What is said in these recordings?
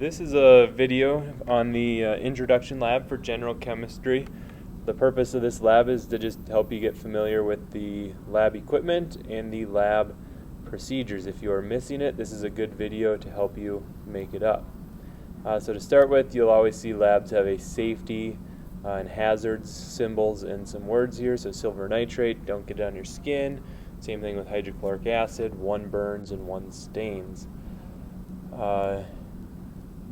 This is a video on the introduction lab for general chemistry. The purpose of this lab is to just help you get familiar with the lab equipment and the lab procedures. If you are missing it, this is a good video to help you make it up. So to start with, you'll always see labs have a safety and hazards symbols and some words here. So silver nitrate, don't get it on your skin. Same thing with hydrochloric acid, 1 burns and 1 stains.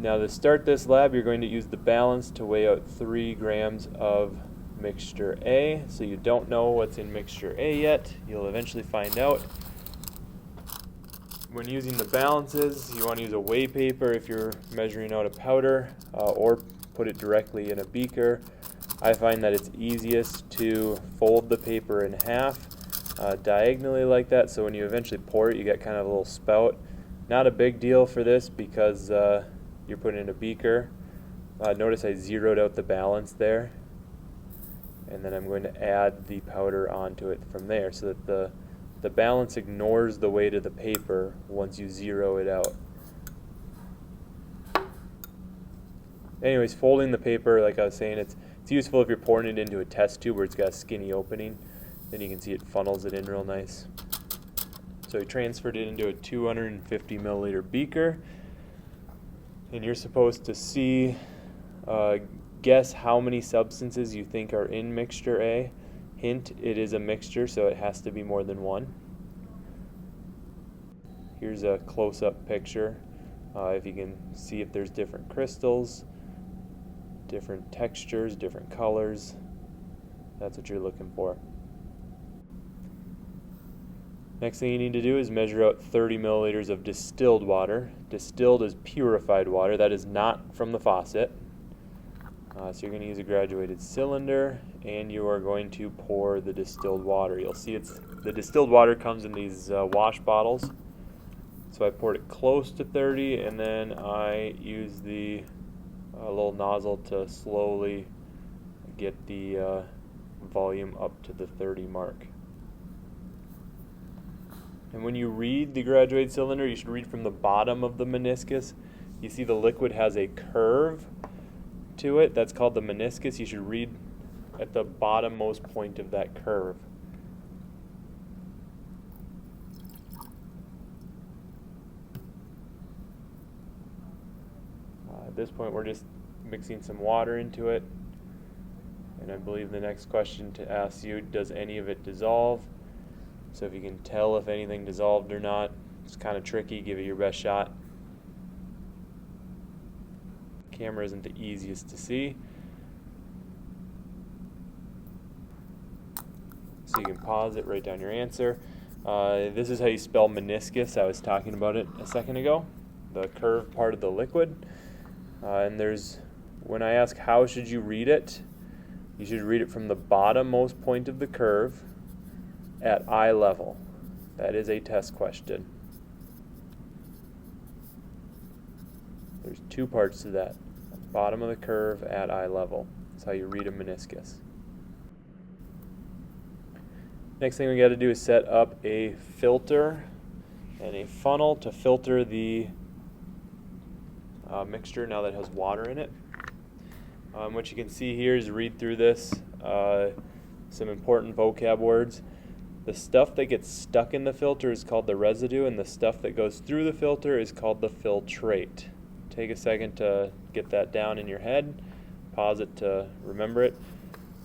Now to start this lab, you're going to use the balance to weigh out 3 grams of mixture A. So you don't know what's in mixture A yet. You'll eventually find out. When using the balances, you want to use a weigh paper if you're measuring out a powder, or put it directly in a beaker. I find that it's easiest to fold the paper in half diagonally like that, so when you eventually pour it, you get kind of a little spout. Not a big deal for this because you're putting in a beaker. Notice I zeroed out the balance there, and then I'm going to add the powder onto it from there so that the balance ignores the weight of the paper once you zero it out. Anyways, folding the paper, like I was saying, it's useful if you're pouring it into a test tube where it's got a skinny opening. Then you can see it funnels it in real nice. So we transferred it into a 250 milliliter beaker, and you're supposed to guess how many substances you think are in mixture A. Hint, it is a mixture, so it has to be more than 1. Here's a close-up picture. If you can see if there's different crystals, different textures, different colors, that's what you're looking for. Next thing you need to do is measure out 30 milliliters of distilled water. Distilled is purified water. That is not from the faucet. So you're going to use a graduated cylinder, and you are going to pour the distilled water. You'll see the distilled water comes in these wash bottles. So I poured it close to 30, and then I used the little nozzle to slowly get the volume up to the 30 mark. And when you read the graduated cylinder, you should read from the bottom of the meniscus. You see the liquid has a curve to it. That's called the meniscus. You should read at the bottommost point of that curve. At this point, we're just mixing some water into it. And I believe the next question to ask you, does any of it dissolve? So if you can tell if anything dissolved or not, it's kind of tricky. Give it your best shot. Camera isn't the easiest to see, so you can pause it, write down your answer. This is how you spell meniscus. I was talking about it a second ago, the curved part of the liquid. And when I ask how should you read it, you should read it from the bottommost point of the curve at eye level. That is a test question. There's 2 parts to that. Bottom of the curve at eye level. That's how you read a meniscus. Next thing we got to do is set up a filter and a funnel to filter the mixture now that it has water in it. What you can see here is read through this. Some important vocab words. The stuff that gets stuck in the filter is called the residue, and the stuff that goes through the filter is called the filtrate. Take a second to get that down in your head. Pause it to remember it.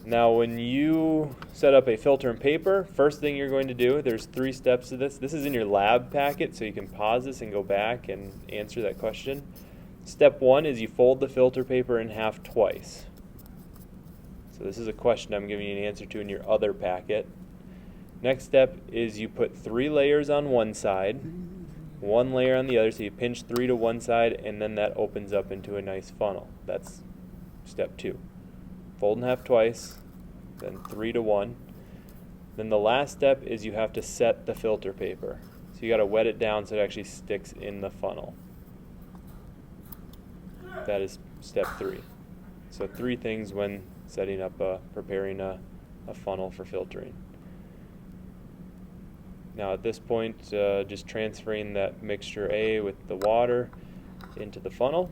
Now when you set up a filter in paper, first thing you're going to do, there's 3 steps to this. This is in your lab packet, so you can pause this and go back and answer that question. Step 1 is you fold the filter paper in half twice. So this is a question I'm giving you an answer to in your other packet. Next step is you put 3 layers on one side, 1 layer on the other, so you pinch 3 to one side, and then that opens up into a nice funnel. That's step 2. Fold in half twice, then 3 to 1. Then the last step is you have to set the filter paper. So you got to wet it down so it actually sticks in the funnel. That is step 3. So 3 things when setting up, preparing a funnel for filtering. Now at this point, just transferring that mixture A with the water into the funnel.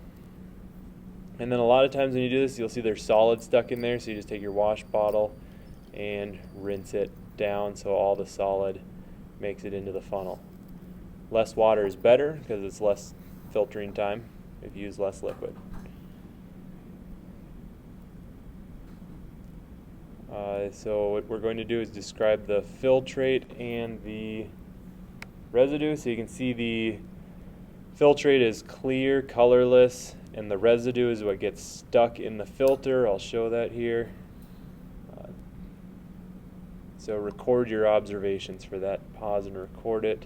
And then a lot of times when you do this, you'll see there's solid stuck in there, so you just take your wash bottle and rinse it down so all the solid makes it into the funnel. Less water is better because it's less filtering time if you use less liquid. So what we're going to do is describe the filtrate and the residue. So you can see the filtrate is clear, colorless, and the residue is what gets stuck in the filter. I'll show that here. So record your observations for that. Pause and record it.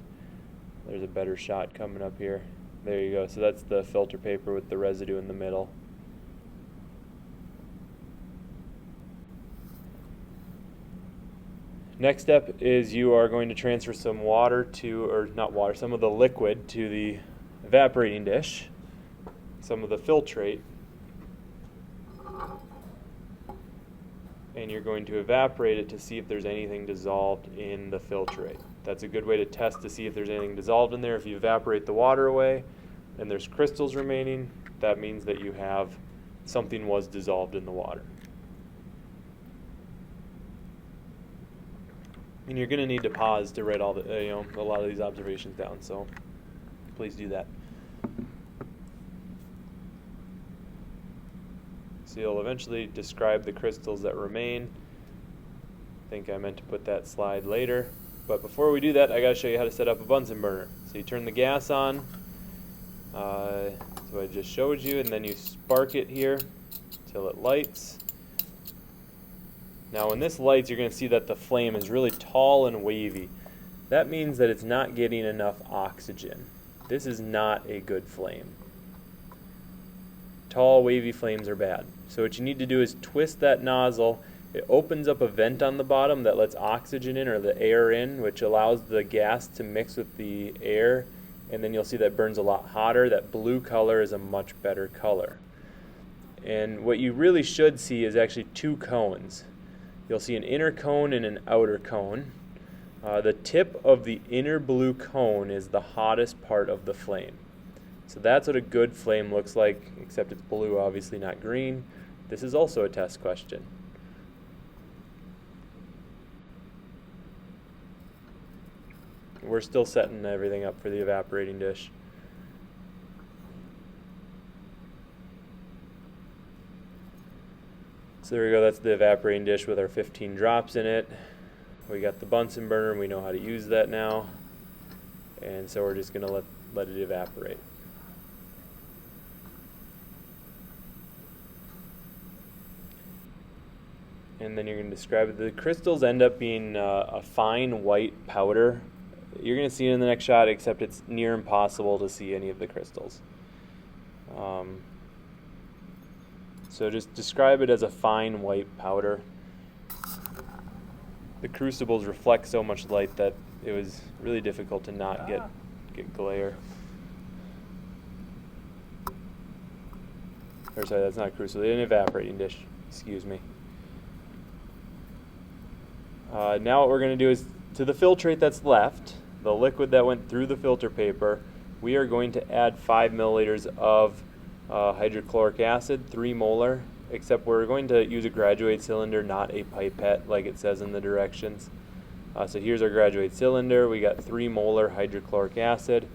There's a better shot coming up here. There you go. So that's the filter paper with the residue in the middle. Next step is you are going to transfer some water to, or not water, some of the liquid to the evaporating dish, some of the filtrate, and you're going to evaporate it to see if there's anything dissolved in the filtrate. That's a good way to test to see if there's anything dissolved in there. If you evaporate the water away and there's crystals remaining, that means that you have something was dissolved in the water. And you're going to need to pause to write all the, a lot of these observations down, so please do that. So you'll eventually describe the crystals that remain. I think I meant to put that slide later. But before we do that, I got to show you how to set up a Bunsen burner. So you turn the gas on, so I just showed you, and then you spark it here till it lights. Now when this lights, you're going to see that the flame is really tall and wavy. That means that it's not getting enough oxygen. This is not a good flame. Tall, wavy flames are bad. So what you need to do is twist that nozzle. It opens up a vent on the bottom that lets oxygen in, or the air in, which allows the gas to mix with the air, and then you'll see that burns a lot hotter. That blue color is a much better color. And what you really should see is actually two cones. You'll see an inner cone and an outer cone. The tip of the inner blue cone is the hottest part of the flame. So that's what a good flame looks like, except it's blue, obviously not green. This is also a test question. We're still setting everything up for the evaporating dish. So there we go, that's the evaporating dish with our 15 drops in it. We got the Bunsen burner, and we know how to use that now. And so we're just going to let it evaporate. And then you're going to describe it. The crystals end up being a fine white powder. You're going to see it in the next shot, except it's near impossible to see any of the crystals. So just describe it as a fine white powder. The crucibles reflect so much light that it was really difficult to not get glare. Or sorry, that's not a crucible, an evaporating dish, excuse me. Now what we're going to do is, to the filtrate that's left, the liquid that went through the filter paper, we are going to add 5 milliliters of hydrochloric acid, 3 molar, except we're going to use a graduate cylinder, not a pipette like it says in the directions. So here's our graduate cylinder. We got 3 molar hydrochloric acid.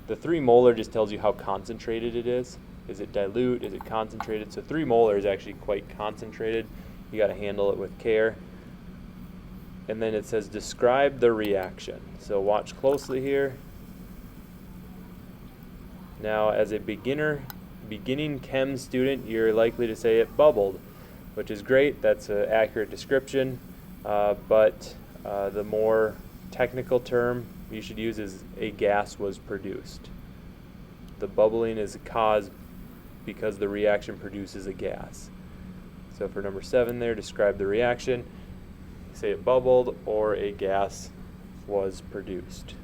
The 3 molar just tells you how concentrated it is. Is it dilute? Is it concentrated? So 3 molar is actually quite concentrated. You got to handle it with care. And then it says describe the reaction. So watch closely here. Now as a beginning chem student, you're likely to say it bubbled, which is great. That's an accurate description, but the more technical term you should use is a gas was produced. The bubbling is caused because the reaction produces a gas. So for number 7 there, describe the reaction. Say it bubbled or a gas was produced.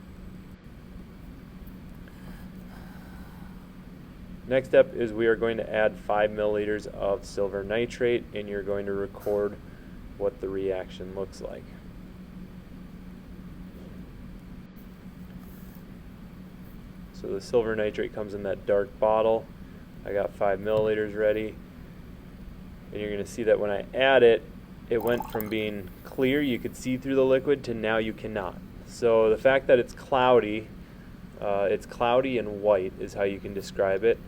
Next step is we are going to add 5 milliliters of silver nitrate, and you're going to record what the reaction looks like. So the silver nitrate comes in that dark bottle. I got 5 milliliters ready. And you're going to see that when I add it, it went from being clear, you could see through the liquid, to now you cannot. So the fact that it's cloudy and white is how you can describe it.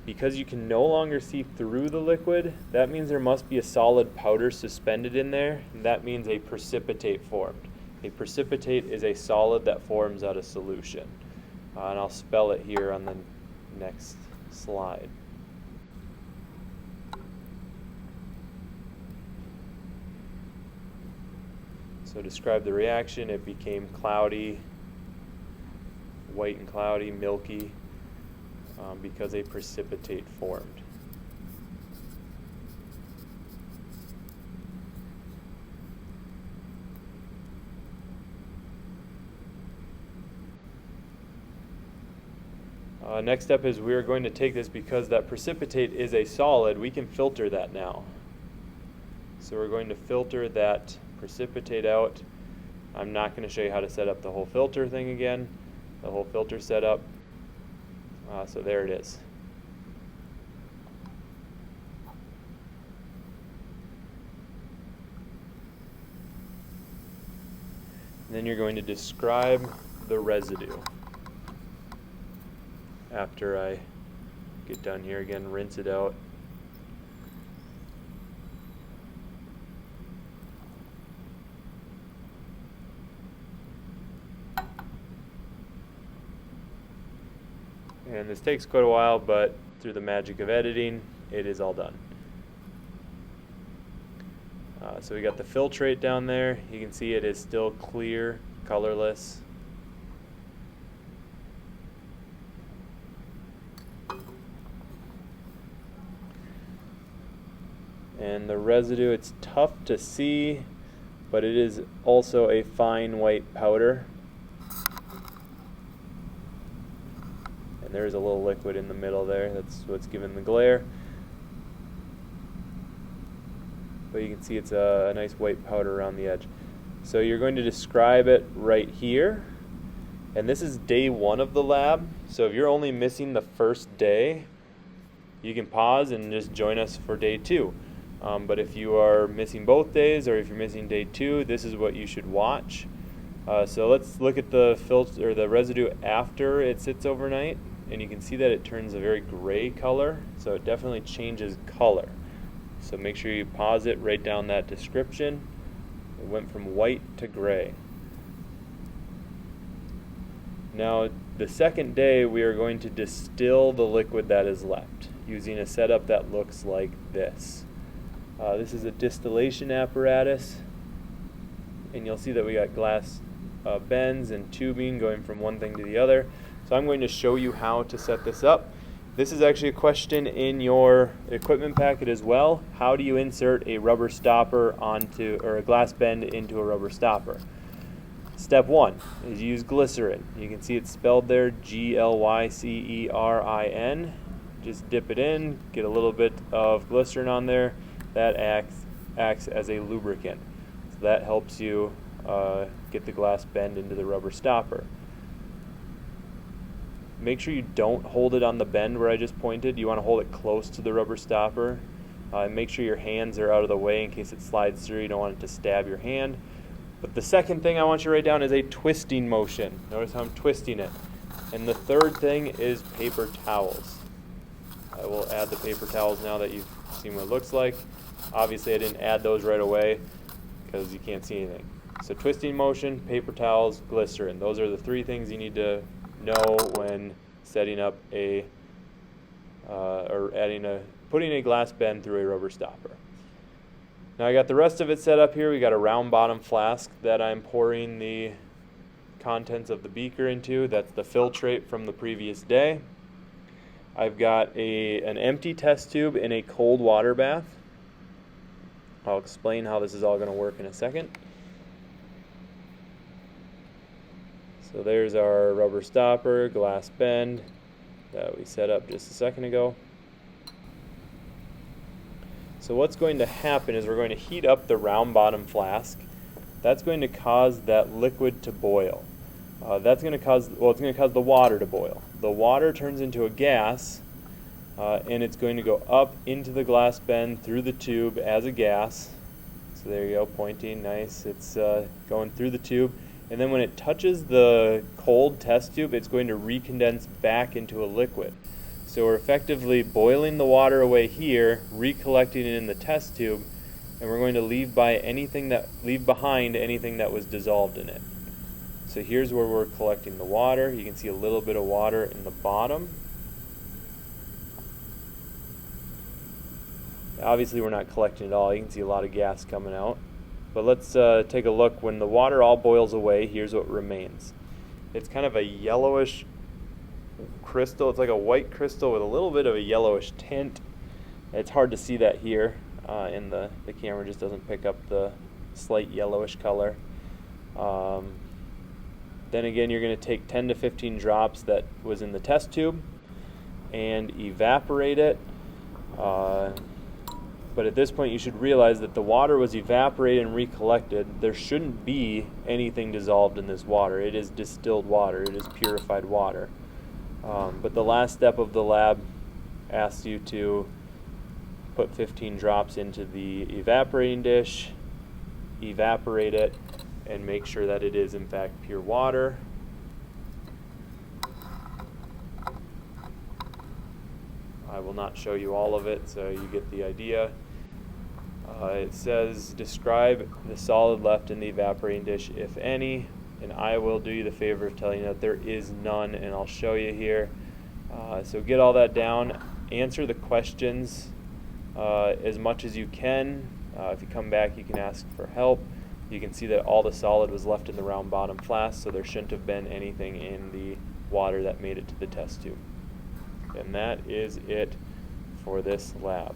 Because you can no longer see through the liquid, that means there must be a solid powder suspended in there, and that means a precipitate formed. A precipitate is a solid that forms out of solution. And I'll spell it here on the next slide. So describe the reaction. It became cloudy, white and cloudy, milky, because a precipitate formed. Next step is we are going to take this, because that precipitate is a solid, we can filter that now. So we're going to filter that precipitate out. I'm not going to show you how to set up the whole filter thing again, the whole filter setup. So there it is. And then you're going to describe the residue. After I get done here, again, rinse it out. And this takes quite a while, but through the magic of editing, it is all done. So we got the filtrate down there. You can see it is still clear, colorless. And the residue, it's tough to see, but it is also a fine white powder. And there's a little liquid in the middle there. That's what's giving the glare. But you can see it's a nice white powder around the edge. So you're going to describe it right here. And this is day 1 of the lab. So if you're only missing the first day, you can pause and just join us for day 2. But if you are missing both days, or if you're missing day 2, this is what you should watch. So let's look at the filter, or the residue after it sits overnight, and you can see that it turns a very gray color. So it definitely changes color. So make sure you pause it, write down that description. It went from white to gray. Now, the second day, we are going to distill the liquid that is left using a setup that looks like this. This is a distillation apparatus, and you'll see that we got glass bends and tubing going from one thing to the other. So I'm going to show you how to set this up. This is actually a question in your equipment packet as well. How do you insert a rubber stopper onto, or a glass bend into a rubber stopper? Step 1 is use glycerin. You can see it's spelled there, Glycerin. Just dip it in, get a little bit of glycerin on there. That acts as a lubricant. So that helps you get the glass bend into the rubber stopper. Make sure you don't hold it on the bend where I just pointed. You want to hold it close to the rubber stopper. Make sure your hands are out of the way in case it slides through. You don't want it to stab your hand. But the second thing I want you to write down is a twisting motion. Notice how I'm twisting it. And the third thing is paper towels. I will add the paper towels now that you've seen what it looks like. Obviously I didn't add those right away because you can't see anything. So twisting motion, paper towels, glycerin. Those are the 3 things you need to know when setting up a putting a glass bend through a rubber stopper. Now I got the rest of it set up here. We got a round bottom flask that I'm pouring the contents of the beaker into. That's the filtrate from the previous day. I've got an empty test tube in a cold water bath. I'll explain how this is all going to work in a second. So there's our rubber stopper, glass bend that we set up just a second ago. So what's going to happen is we're going to heat up the round bottom flask. That's going to cause that liquid to boil. That's going to cause, well, it's going to cause the water to boil. The water turns into a gas, and it's going to go up into the glass bend through the tube as a gas. So there you go, pointing, nice. It's going through the tube, and then when it touches the cold test tube, it's going to recondense back into a liquid. So we're effectively boiling the water away here, recollecting it in the test tube, and we're going to leave behind anything that was dissolved in it. So here's where we're collecting the water. You can see a little bit of water in the bottom. Obviously we're not collecting it all. You can see a lot of gas coming out. But let's take a look. When the water all boils away, here's what remains. It's kind of a yellowish crystal. It's like a white crystal with a little bit of a yellowish tint. It's hard to see that here. And the camera just doesn't pick up the slight yellowish color. Then again, you're going to take 10 to 15 drops that was in the test tube and evaporate it. But at this point, you should realize that the water was evaporated and recollected. There shouldn't be anything dissolved in this water. It is distilled water. It is purified water. But the last step of the lab asks you to put 15 drops into the evaporating dish, evaporate it, and make sure that it is in fact pure water. I will not show you all of it, so you get the idea. It says, describe the solid left in the evaporating dish, if any, and I will do you the favor of telling you that there is none, and I'll show you here. So get all that down, answer the questions as much as you can. If you come back, you can ask for help. You can see that all the solid was left in the round bottom flask, so there shouldn't have been anything in the water that made it to the test tube. And that is it for this lab.